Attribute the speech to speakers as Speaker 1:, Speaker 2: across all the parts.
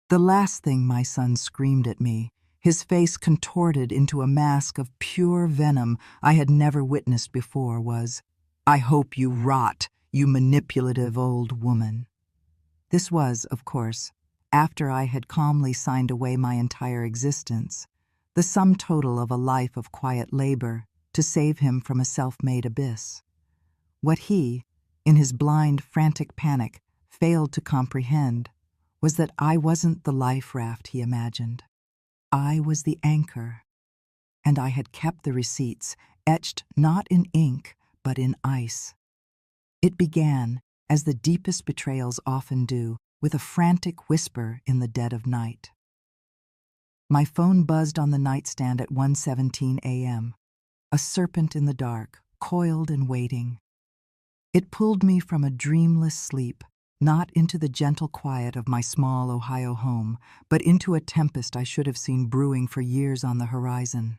Speaker 1: The last thing my son screamed at me, his face contorted into a mask of pure venom I had never witnessed before, was, "I hope you rot, you manipulative old woman." This was, of course, after I had calmly signed away my entire existence, the sum total of a life of quiet labor to save him from a self-made abyss. What he, in his blind, frantic panic, failed to comprehend was that I wasn't the life raft he imagined. I was the anchor, and I had kept the receipts, etched not in ink, but in ice. It began, as the deepest betrayals often do, with a frantic whisper in the dead of night. My phone buzzed on the nightstand at 1:17 a.m., a serpent in the dark, coiled and waiting. It pulled me from a dreamless sleep, not into the gentle quiet of my small Ohio home, but into a tempest I should have seen brewing for years on the horizon.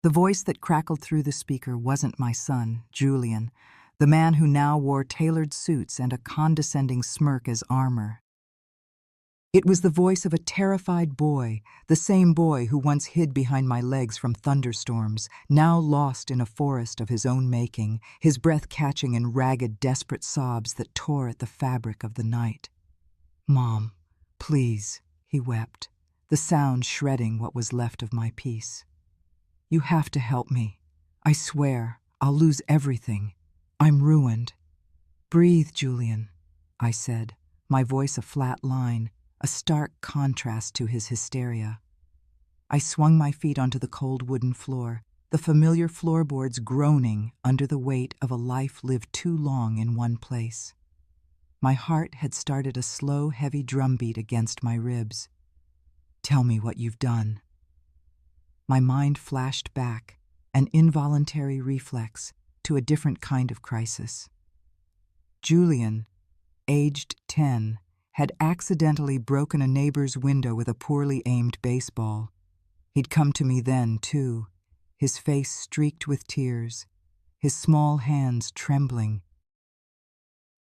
Speaker 1: The voice that crackled through the speaker wasn't my son, Julian, the man who now wore tailored suits and a condescending smirk as armor. It was the voice of a terrified boy, the same boy who once hid behind my legs from thunderstorms, now lost in a forest of his own making, his breath catching in ragged, desperate sobs that tore at the fabric of the night. "Mom, please," he wept, the sound shredding what was left of my peace. "You have to help me. I swear, I'll lose everything. I'm ruined." "Breathe, Julian," I said, my voice a flat line, a stark contrast to his hysteria. I swung my feet onto the cold wooden floor, the familiar floorboards groaning under the weight of a life lived too long in one place. My heart had started a slow, heavy drumbeat against my ribs. "Tell me what you've done." My mind flashed back, an involuntary reflex, to a different kind of crisis. Julian, aged 10, had accidentally broken a neighbor's window with a poorly aimed baseball. He'd come to me then, too, his face streaked with tears, his small hands trembling.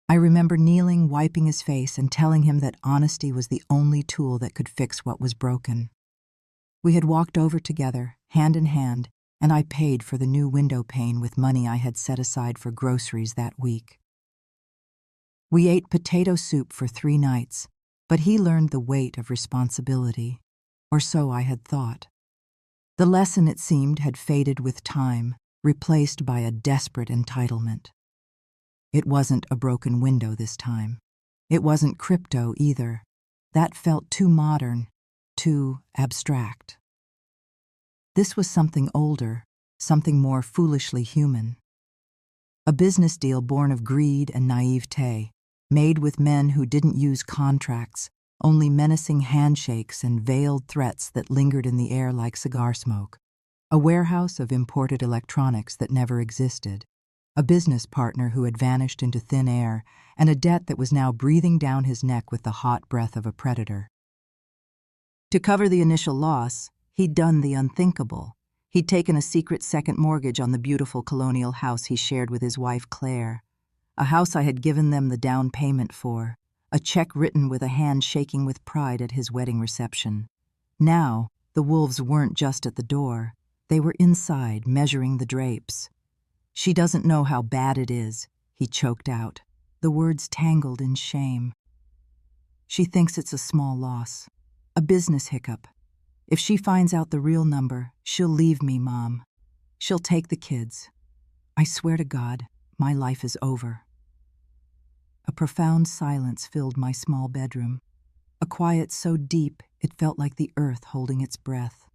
Speaker 1: I remember kneeling, wiping his face, and telling him that honesty was the only tool that could fix what was broken. We had walked over together, hand in hand, and I paid for the new window pane with money I had set aside for groceries that week. We ate potato soup for 3 nights, but he learned the weight of responsibility, or so I had thought. The lesson, it seemed, had faded with time, replaced by a desperate entitlement. It wasn't a broken window this time. It wasn't crypto either. That felt too modern, too abstract. This was something older, something more foolishly human. A business deal born of greed and naivete, made with men who didn't use contracts, only menacing handshakes and veiled threats that lingered in the air like cigar smoke. A warehouse of imported electronics that never existed. A business partner who had vanished into thin air, and a debt that was now breathing down his neck with the hot breath of a predator. To cover the initial loss, he'd done the unthinkable. He'd taken a secret second mortgage on the beautiful colonial house he shared with his wife Claire. A house I had given them the down payment for, a check written with a hand shaking with pride at his wedding reception. Now, the wolves weren't just at the door. They were inside, measuring the drapes. "She doesn't know how bad it is," he choked out, the words tangled in shame. "She thinks it's a small loss, a business hiccup. If she finds out the real number, she'll leave me, Mom. She'll take the kids. I swear to God, my life is over." A profound silence filled my small bedroom, a quiet so deep it felt like the earth holding its breath.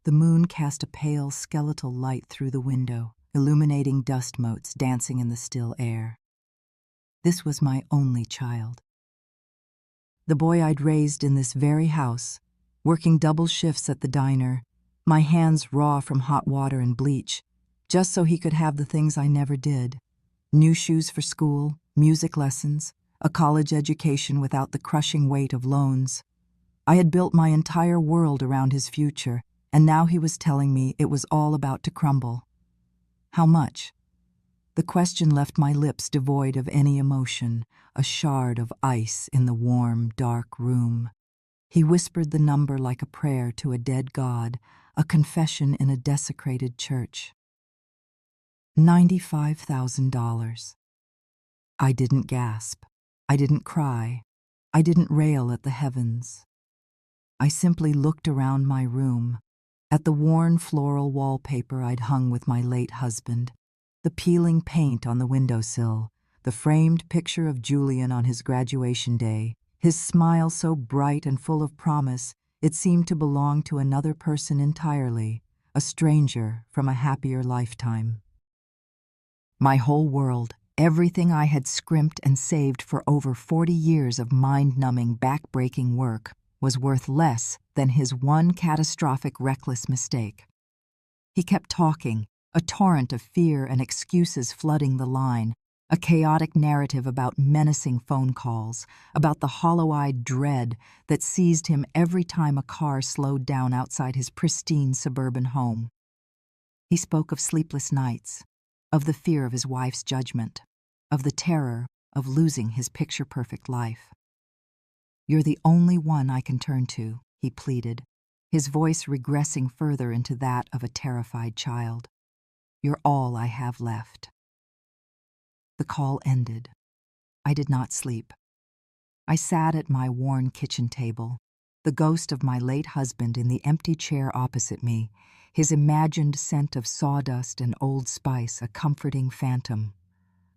Speaker 1: The moon cast a pale, skeletal light through the window, illuminating dust motes dancing in the still air. This was my only child. The boy I'd raised in this very house, working double shifts at the diner, my hands raw from hot water and bleach, just so he could have the things I never did. New shoes for school, music lessons, a college education without the crushing weight of loans. I had built my entire world around his future, and now he was telling me it was all about to crumble. How much? The question left my lips devoid of any emotion, a shard of ice in the warm, dark room. He whispered the number like a prayer to a dead god, a confession in a desecrated church. $95,000. I didn't gasp. I didn't cry. I didn't rail at the heavens. I simply looked around my room, at the worn floral wallpaper I'd hung with my late husband, the peeling paint on the windowsill, the framed picture of Julian on his graduation day, his smile so bright and full of promise it seemed to belong to another person entirely, a stranger from a happier lifetime. My whole world, everything I had scrimped and saved for over 40 years of mind-numbing, back-breaking work, was worth less than his one catastrophic, reckless mistake. He kept talking, a torrent of fear and excuses flooding the line, a chaotic narrative about menacing phone calls, about the hollow-eyed dread that seized him every time a car slowed down outside his pristine suburban home. He spoke of sleepless nights, of the fear of his wife's judgment, of the terror of losing his picture-perfect life. "You're the only one I can turn to," he pleaded, his voice regressing further into that of a terrified child. "You're all I have left." The call ended. I did not sleep. I sat at my worn kitchen table, the ghost of my late husband in the empty chair opposite me, his imagined scent of sawdust and Old Spice a comforting phantom.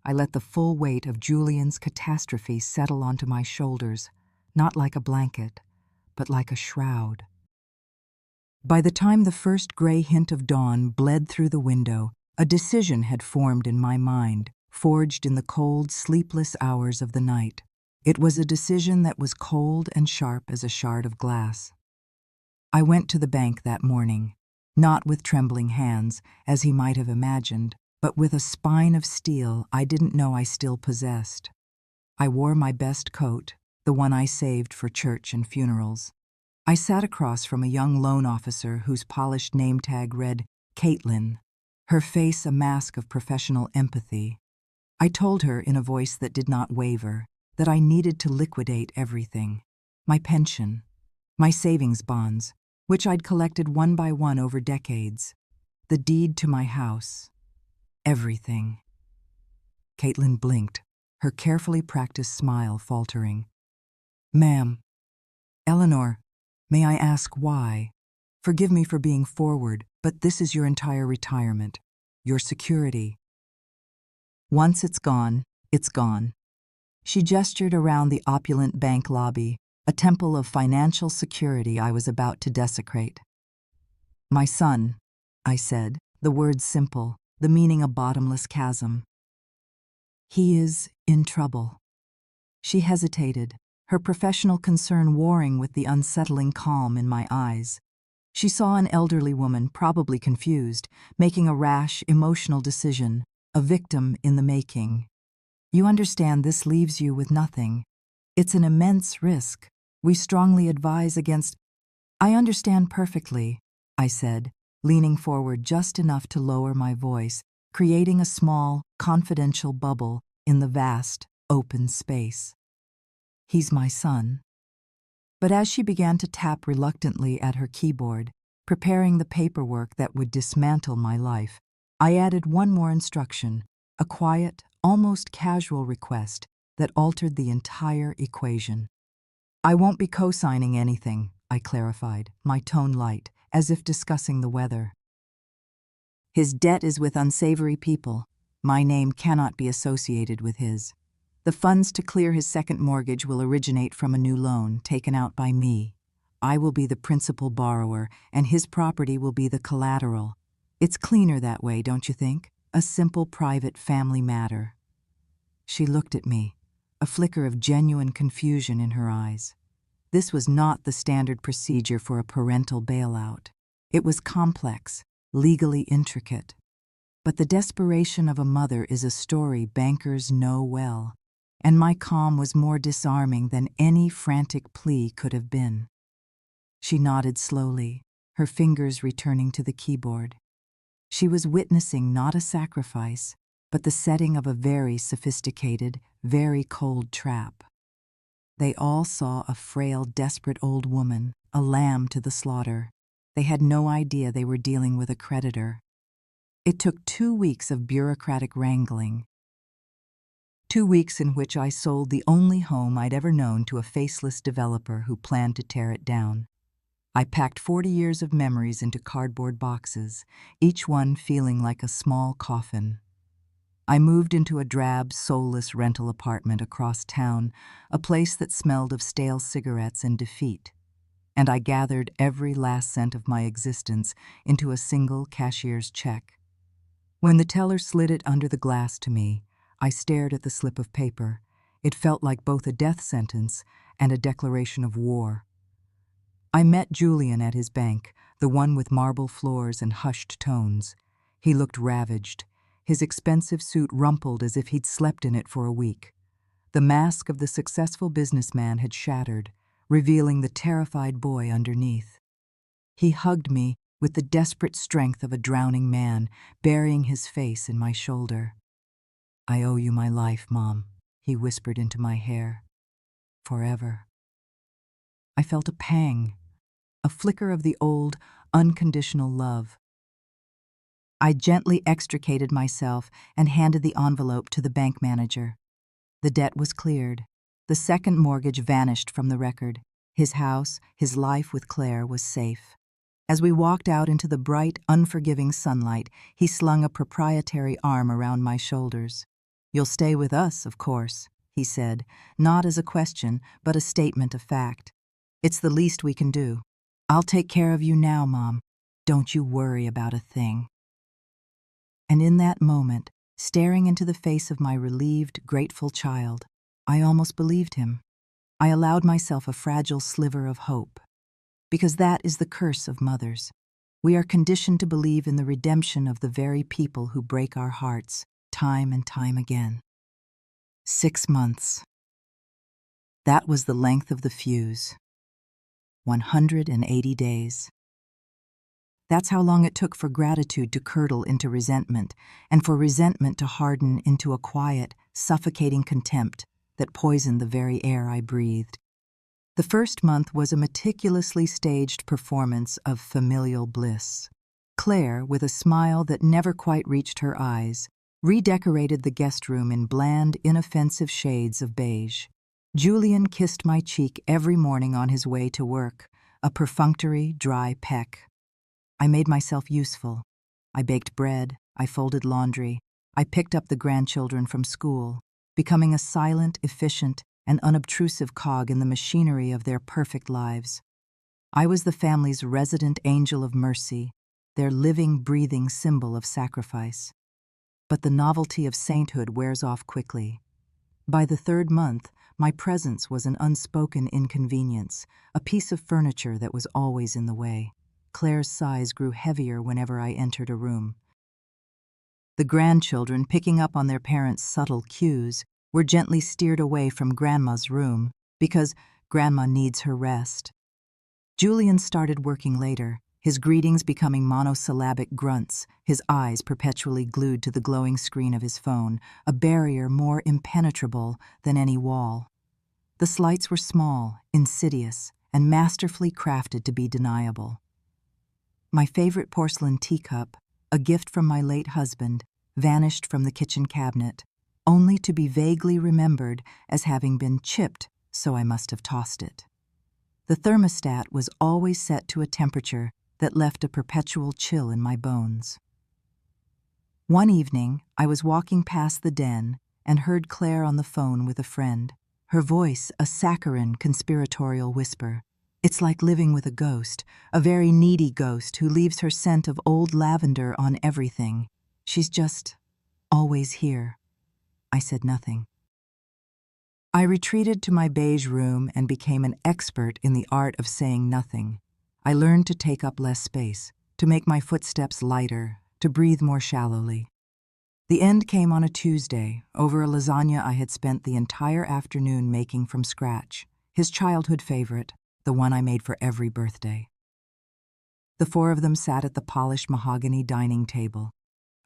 Speaker 1: I let the full weight of Julian's catastrophe settle onto my shoulders, not like a blanket, but like a shroud. By the time the first gray hint of dawn bled through the window, a decision had formed in my mind, forged in the cold, sleepless hours of the night. It was a decision that was cold and sharp as a shard of glass. I went to the bank that morning, not with trembling hands, as he might have imagined, but with a spine of steel I didn't know I still possessed. I wore my best coat, the one I saved for church and funerals. I sat across from a young loan officer whose polished name tag read Caitlin, her face a mask of professional empathy. I told her in a voice that did not waver that I needed to liquidate everything. My pension, my savings bonds, which I'd collected one by one over decades, the deed to my house, everything. Caitlin blinked, her carefully practiced smile faltering. "Ma'am, Eleanor, may I ask why? Forgive me for being forward, but this is your entire retirement, your security. Once it's gone, it's gone." She gestured around the opulent bank lobby, a temple of financial security I was about to desecrate. "My son," I said, the words simple, the meaning a bottomless chasm. "He is in trouble." She hesitated, her professional concern warring with the unsettling calm in my eyes. She saw an elderly woman, probably confused, making a rash, emotional decision, a victim in the making. "You understand this leaves you with nothing. It's an immense risk. We strongly advise against—" "I understand perfectly," I said, leaning forward just enough to lower my voice, creating a small, confidential bubble in the vast, open space. "He's my son." But as she began to tap reluctantly at her keyboard, preparing the paperwork that would dismantle my life, I added one more instruction, a quiet, almost casual request that altered the entire equation. "I won't be co-signing anything," I clarified, my tone light, as if discussing the weather. "His debt is with unsavory people. My name cannot be associated with his. The funds to clear his second mortgage will originate from a new loan taken out by me. I will be the principal borrower, and his property will be the collateral. It's cleaner that way, don't you think? A simple private family matter." She looked at me, a flicker of genuine confusion in her eyes. This was not the standard procedure for a parental bailout. It was complex, legally intricate. But the desperation of a mother is a story bankers know well, and my calm was more disarming than any frantic plea could have been. She nodded slowly, her fingers returning to the keyboard. She was witnessing not a sacrifice, but the setting of a very sophisticated, very cold trap. They all saw a frail, desperate old woman, a lamb to the slaughter. They had no idea they were dealing with a creditor. It took 2 weeks of bureaucratic wrangling. 2 weeks in which I sold the only home I'd ever known to a faceless developer who planned to tear it down. I packed 40 years of memories into cardboard boxes, each one feeling like a small coffin. I moved into a drab, soulless rental apartment across town, a place that smelled of stale cigarettes and defeat. And I gathered every last cent of my existence into a single cashier's check. When the teller slid it under the glass to me, I stared at the slip of paper. It felt like both a death sentence and a declaration of war. I met Julian at his bank, the one with marble floors and hushed tones. He looked ravaged, his expensive suit rumpled as if he'd slept in it for a week. The mask of the successful businessman had shattered, revealing the terrified boy underneath. He hugged me with the desperate strength of a drowning man, burying his face in my shoulder. "I owe you my life, Mom," he whispered into my hair. "Forever." I felt a pang, a flicker of the old, unconditional love. I gently extricated myself and handed the envelope to the bank manager. The debt was cleared. The second mortgage vanished from the record. His house, his life with Claire was safe. As we walked out into the bright, unforgiving sunlight, he slung a proprietary arm around my shoulders. "You'll stay with us, of course," he said, not as a question, but a statement of fact. "It's the least we can do. I'll take care of you now, Mom. Don't you worry about a thing." And in that moment, staring into the face of my relieved, grateful child, I almost believed him. I allowed myself a fragile sliver of hope. Because that is the curse of mothers. We are conditioned to believe in the redemption of the very people who break our hearts, time and time again. 6 months. That was the length of the fuse. 180 days. That's how long it took for gratitude to curdle into resentment, and for resentment to harden into a quiet, suffocating contempt that poisoned the very air I breathed. The first month was a meticulously staged performance of familial bliss. Claire, with a smile that never quite reached her eyes, redecorated the guest room in bland, inoffensive shades of beige. Julian kissed my cheek every morning on his way to work, a perfunctory, dry peck. I made myself useful. I baked bread, I folded laundry, I picked up the grandchildren from school, becoming a silent, efficient, and unobtrusive cog in the machinery of their perfect lives. I was the family's resident angel of mercy, their living, breathing symbol of sacrifice. But the novelty of sainthood wears off quickly. By the 3rd month, my presence was an unspoken inconvenience, a piece of furniture that was always in the way. Claire's sighs grew heavier whenever I entered a room. The grandchildren, picking up on their parents' subtle cues, were gently steered away from Grandma's room because Grandma needs her rest. Julian started working later, his greetings becoming monosyllabic grunts, his eyes perpetually glued to the glowing screen of his phone, a barrier more impenetrable than any wall. The slights were small, insidious, and masterfully crafted to be deniable. My favorite porcelain teacup, a gift from my late husband, vanished from the kitchen cabinet, only to be vaguely remembered as having been chipped, so I must have tossed it. The thermostat was always set to a temperature that left a perpetual chill in my bones. One evening, I was walking past the den and heard Claire on the phone with a friend, her voice a saccharine, conspiratorial whisper. It's like living with a ghost, a very needy ghost who leaves her scent of old lavender on everything. She's just always here. I said nothing. I retreated to my beige room and became an expert in the art of saying nothing. I learned to take up less space, to make my footsteps lighter, to breathe more shallowly. The end came on a Tuesday, over a lasagna I had spent the entire afternoon making from scratch, his childhood favorite, the one I made for every birthday. The 4 of them sat at the polished mahogany dining table,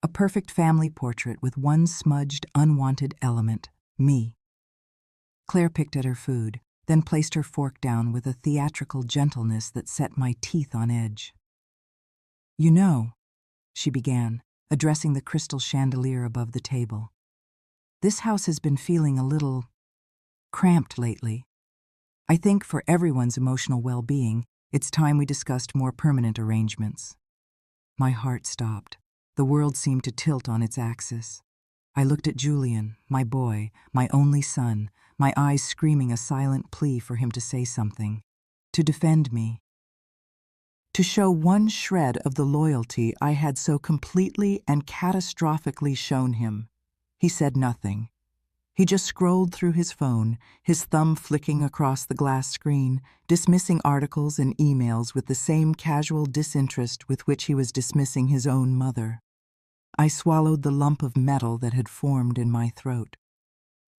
Speaker 1: a perfect family portrait with one smudged, unwanted element, me. Claire picked at her food, then placed her fork down with a theatrical gentleness that set my teeth on edge. "You know," she began, addressing the crystal chandelier above the table, "this house has been feeling a little cramped lately. I think for everyone's emotional well-being, it's time we discussed more permanent arrangements." My heart stopped. The world seemed to tilt on its axis. I looked at Julian, my boy, my only son, my eyes screaming a silent plea for him to say something, to defend me, to show one shred of the loyalty I had so completely and catastrophically shown him. He said nothing. He just scrolled through his phone, his thumb flicking across the glass screen, dismissing articles and emails with the same casual disinterest with which he was dismissing his own mother. I swallowed the lump of metal that had formed in my throat.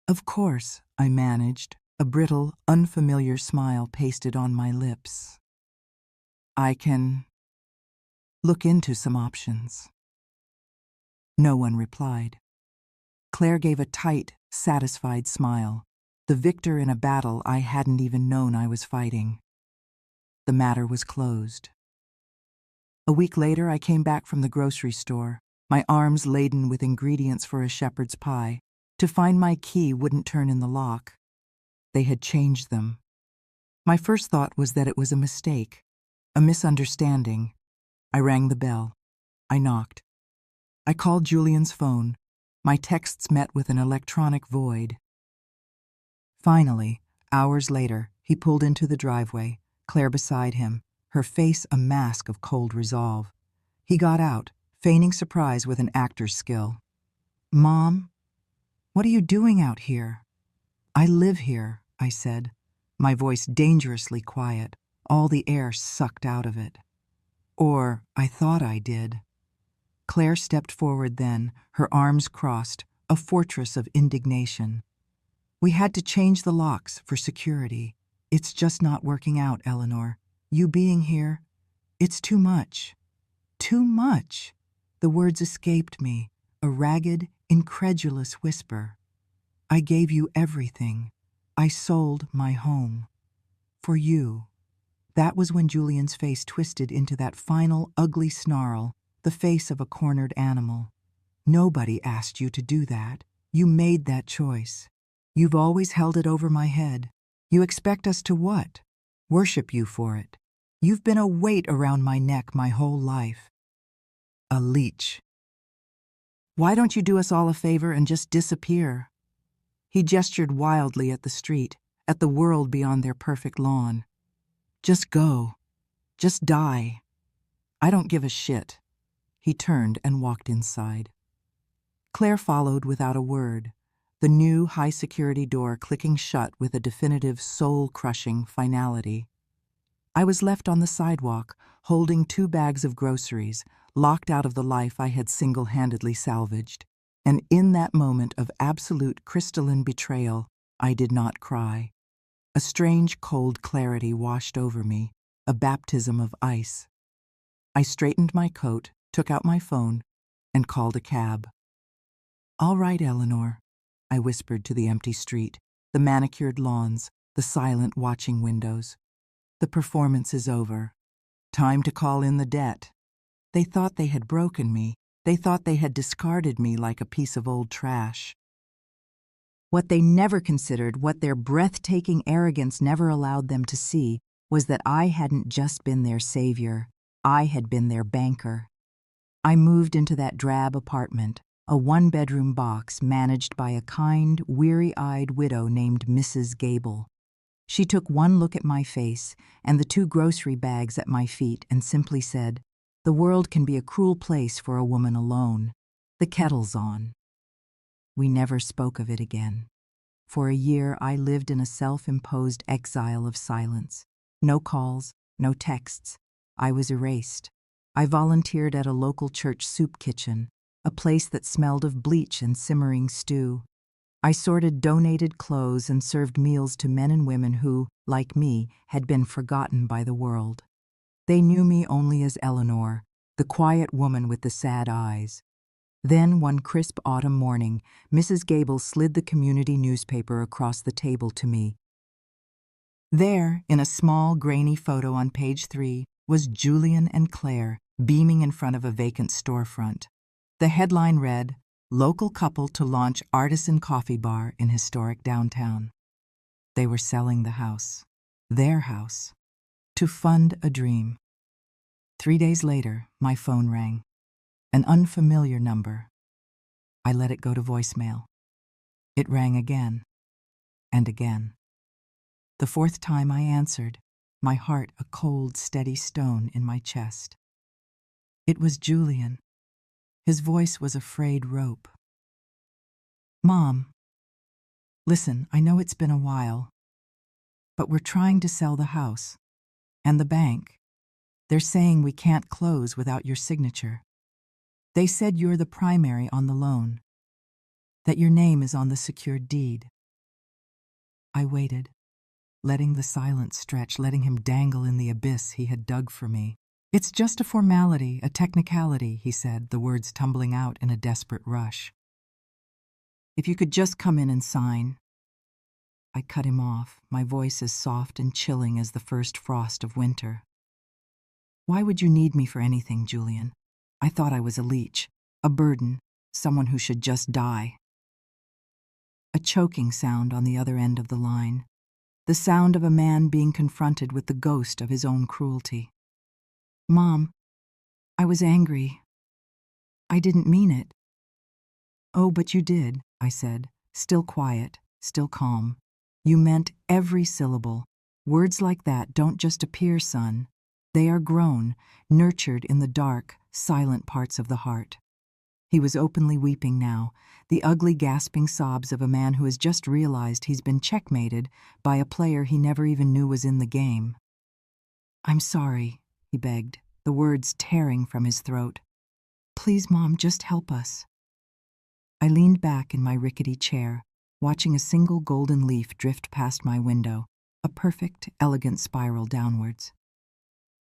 Speaker 1: "Of course," I managed, a brittle, unfamiliar smile pasted on my lips. "I can look into some options." No one replied. Claire gave a tight, satisfied smile, the victor in a battle I hadn't even known I was fighting. The matter was closed. A week later, I came back from the grocery store, my arms laden with ingredients for a shepherd's pie, to find my key wouldn't turn in the lock. They had changed them. My first thought was that it was a mistake, a misunderstanding. I rang the bell. I knocked. I called Julian's phone. My texts met with an electronic void. Finally, hours later, he pulled into the driveway, Claire beside him, her face a mask of cold resolve. He got out, feigning surprise with an actor's skill. "Mom, what are you doing out here?" "I live here," I said, my voice dangerously quiet, all the air sucked out of it. Or I thought I did. Claire stepped forward then, her arms crossed, a fortress of indignation. "We had to change the locks for security. It's just not working out, Eleanor. You being here, it's too much." "Too much?" The words escaped me, a ragged, incredulous whisper. "I gave you everything. I sold my home. For you." That was when Julian's face twisted into that final, ugly snarl, the face of a cornered animal. "Nobody asked you to do that. You made that choice. You've always held it over my head. You expect us to what? Worship you for it. You've been a weight around my neck my whole life." A leech. "Why don't you do us all a favor and just disappear?" He gestured wildly at the street, at the world beyond their perfect lawn. "Just go. Just die. I don't give a shit." He turned and walked inside. Claire followed without a word, the new high-security door clicking shut with a definitive soul-crushing finality. I was left on the sidewalk, holding 2 bags of groceries, locked out of the life I had single-handedly salvaged. And in that moment of absolute crystalline betrayal, I did not cry. A strange cold clarity washed over me, a baptism of ice. I straightened my coat, took out my phone, and called a cab. "All right, Eleanor," I whispered to the empty street, the manicured lawns, the silent watching windows. "The performance is over. Time to call in the debt." They thought they had broken me. They thought they had discarded me like a piece of old trash. What they never considered, what their breathtaking arrogance never allowed them to see, was that I hadn't just been their savior. I had been their banker. I moved into that drab apartment, a 1-bedroom box managed by a kind, weary-eyed widow named Mrs. Gable. She took one look at my face and the 2 grocery bags at my feet and simply said, "The world can be a cruel place for a woman alone. The kettle's on." We never spoke of it again. For a year, I lived in a self-imposed exile of silence. No calls, no texts. I was erased. I volunteered at a local church soup kitchen, a place that smelled of bleach and simmering stew. I sorted donated clothes and served meals to men and women who, like me, had been forgotten by the world. They knew me only as Eleanor, the quiet woman with the sad eyes. Then, one crisp autumn morning, Mrs. Gable slid the community newspaper across the table to me. There, in a small, grainy photo on page 3, was Julian and Claire beaming in front of a vacant storefront. The headline read, "Local couple to launch artisan coffee bar in historic downtown." They were selling the house, their house, to fund a dream. 3 days later, my phone rang. An unfamiliar number. I let it go to voicemail. It rang again and again. The fourth time I answered, my heart a cold, steady stone in my chest. It was Julian. His voice was a frayed rope. "Mom, listen, I know it's been a while, but we're trying to sell the house. And the bank. They're saying we can't close without your signature. They said you're the primary on the loan, that your name is on the secured deed." I waited, letting the silence stretch, letting him dangle in the abyss he had dug for me. "It's just a formality, a technicality," he said, the words tumbling out in a desperate rush. "If you could just come in and sign." I cut him off, my voice as soft and chilling as the first frost of winter. "Why would you need me for anything, Julian? I thought I was a leech, a burden, someone who should just die." A choking sound on the other end of the line. The sound of a man being confronted with the ghost of his own cruelty. "Mom, I was angry. I didn't mean it." "Oh, but you did," I said, still quiet, still calm. "You meant every syllable. Words like that don't just appear, son. They are grown, nurtured in the dark, silent parts of the heart." He was openly weeping now, the ugly gasping sobs of a man who has just realized he's been checkmated by a player he never even knew was in the game. "I'm sorry," he begged, the words tearing from his throat. "Please, Mom, just help us." I leaned back in my rickety chair, watching a single golden leaf drift past my window, a perfect, elegant spiral downwards.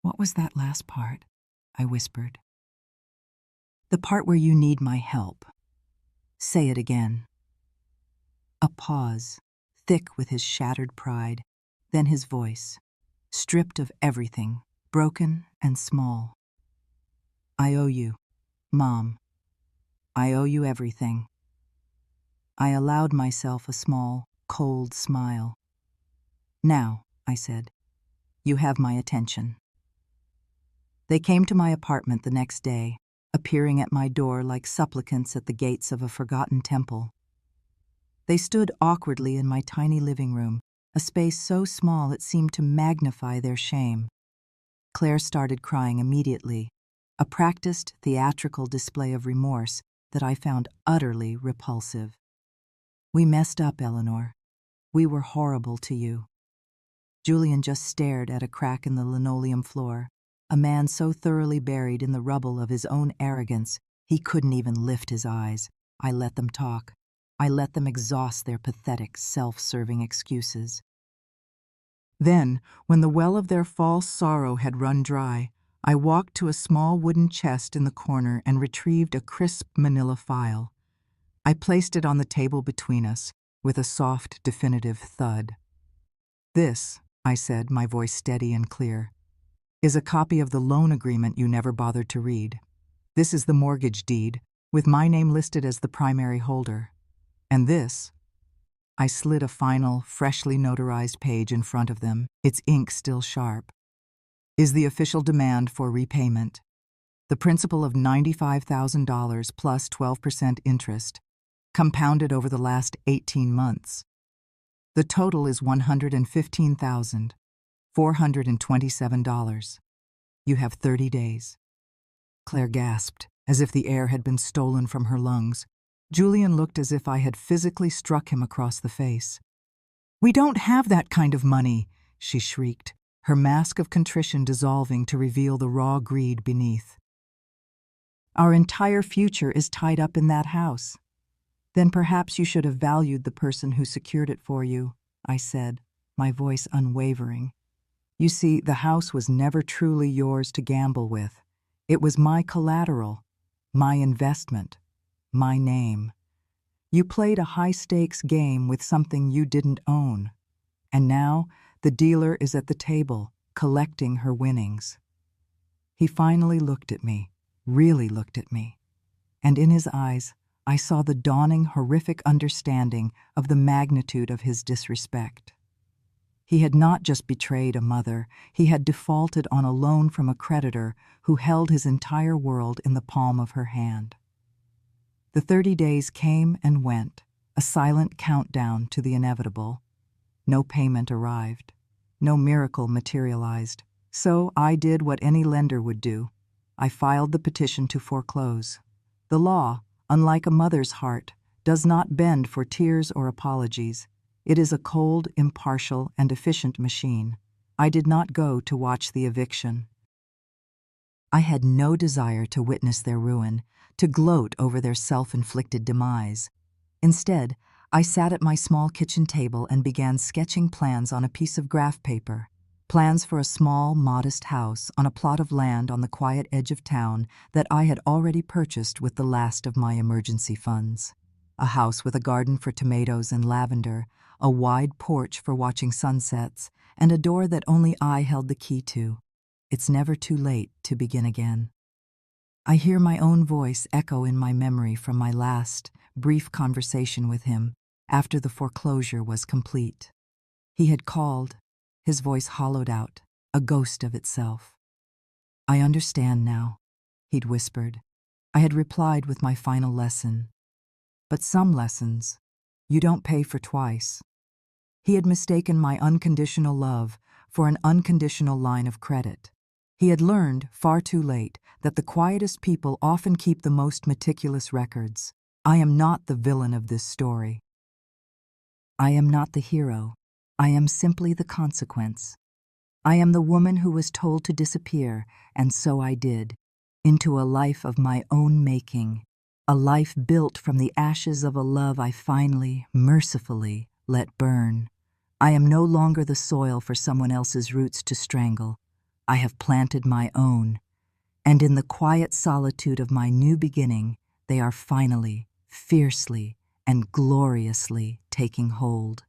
Speaker 1: "What was that last part?" I whispered. "The part where you need my help. Say it again." A pause, thick with his shattered pride, then his voice, stripped of everything, broken and small. "I owe you, Mom. I owe you everything." I allowed myself a small, cold smile. "Now," I said, "you have my attention." They came to my apartment the next day, appearing at my door like supplicants at the gates of a forgotten temple. They stood awkwardly in my tiny living room, a space so small it seemed to magnify their shame. Claire started crying immediately, a practiced, theatrical display of remorse that I found utterly repulsive. "We messed up, Eleanor. We were horrible to you." Julian just stared at a crack in the linoleum floor, a man so thoroughly buried in the rubble of his own arrogance he couldn't even lift his eyes. I let them talk. I let them exhaust their pathetic, self-serving excuses. Then, when the well of their false sorrow had run dry, I walked to a small wooden chest in the corner and retrieved a crisp manila file. I placed it on the table between us, with a soft, definitive thud. "This," I said, my voice steady and clear, "is a copy of the loan agreement you never bothered to read. This is the mortgage deed, with my name listed as the primary holder. And this," I slid a final, freshly notarized page in front of them, its ink still sharp, "is the official demand for repayment. The principal of $95,000 plus 12% interest, compounded over the last 18 months. The total is $115,427. You have 30 days. Claire gasped, as if the air had been stolen from her lungs. Julian looked as if I had physically struck him across the face. "We don't have that kind of money," she shrieked, her mask of contrition dissolving to reveal the raw greed beneath. "Our entire future is tied up in that house." "Then perhaps you should have valued the person who secured it for you," I said, my voice unwavering. "You see, the house was never truly yours to gamble with. It was my collateral, my investment, my name. You played a high-stakes game with something you didn't own. And now, The dealer is at the table, collecting her winnings. He finally looked at me, really looked at me, and in his eyes I saw the dawning horrific understanding of the magnitude of his disrespect. He had not just betrayed a mother, he had defaulted on a loan from a creditor who held his entire world in the palm of her hand. The 30 days came and went, a silent countdown to the inevitable. No payment arrived. No miracle materialized. So I did what any lender would do. I filed the petition to foreclose. The law, unlike a mother's heart, does not bend for tears or apologies. It is a cold, impartial, and efficient machine. I did not go to watch the eviction. I had no desire to witness their ruin, to gloat over their self-inflicted demise. Instead, I sat at my small kitchen table and began sketching plans on a piece of graph paper. Plans for a small, modest house on a plot of land on the quiet edge of town that I had already purchased with the last of my emergency funds. A house with a garden for tomatoes and lavender, a wide porch for watching sunsets, and a door that only I held the key to. It's never too late to begin again. I hear my own voice echo in my memory from my last, brief conversation with him after the foreclosure was complete. He had called, his voice hollowed out, a ghost of itself. "I understand now," he'd whispered. I had replied with my final lesson. "But some lessons, you don't pay for twice." He had mistaken my unconditional love for an unconditional line of credit. He had learned, far too late, that the quietest people often keep the most meticulous records. I am not the villain of this story. I am not the hero. I am simply the consequence. I am the woman who was told to disappear, and so I did, into a life of my own making, a life built from the ashes of a love I finally, mercifully, let burn. I am no longer the soil for someone else's roots to strangle. I have planted my own, and in the quiet solitude of my new beginning, they are finally, fiercely, and gloriously taking hold.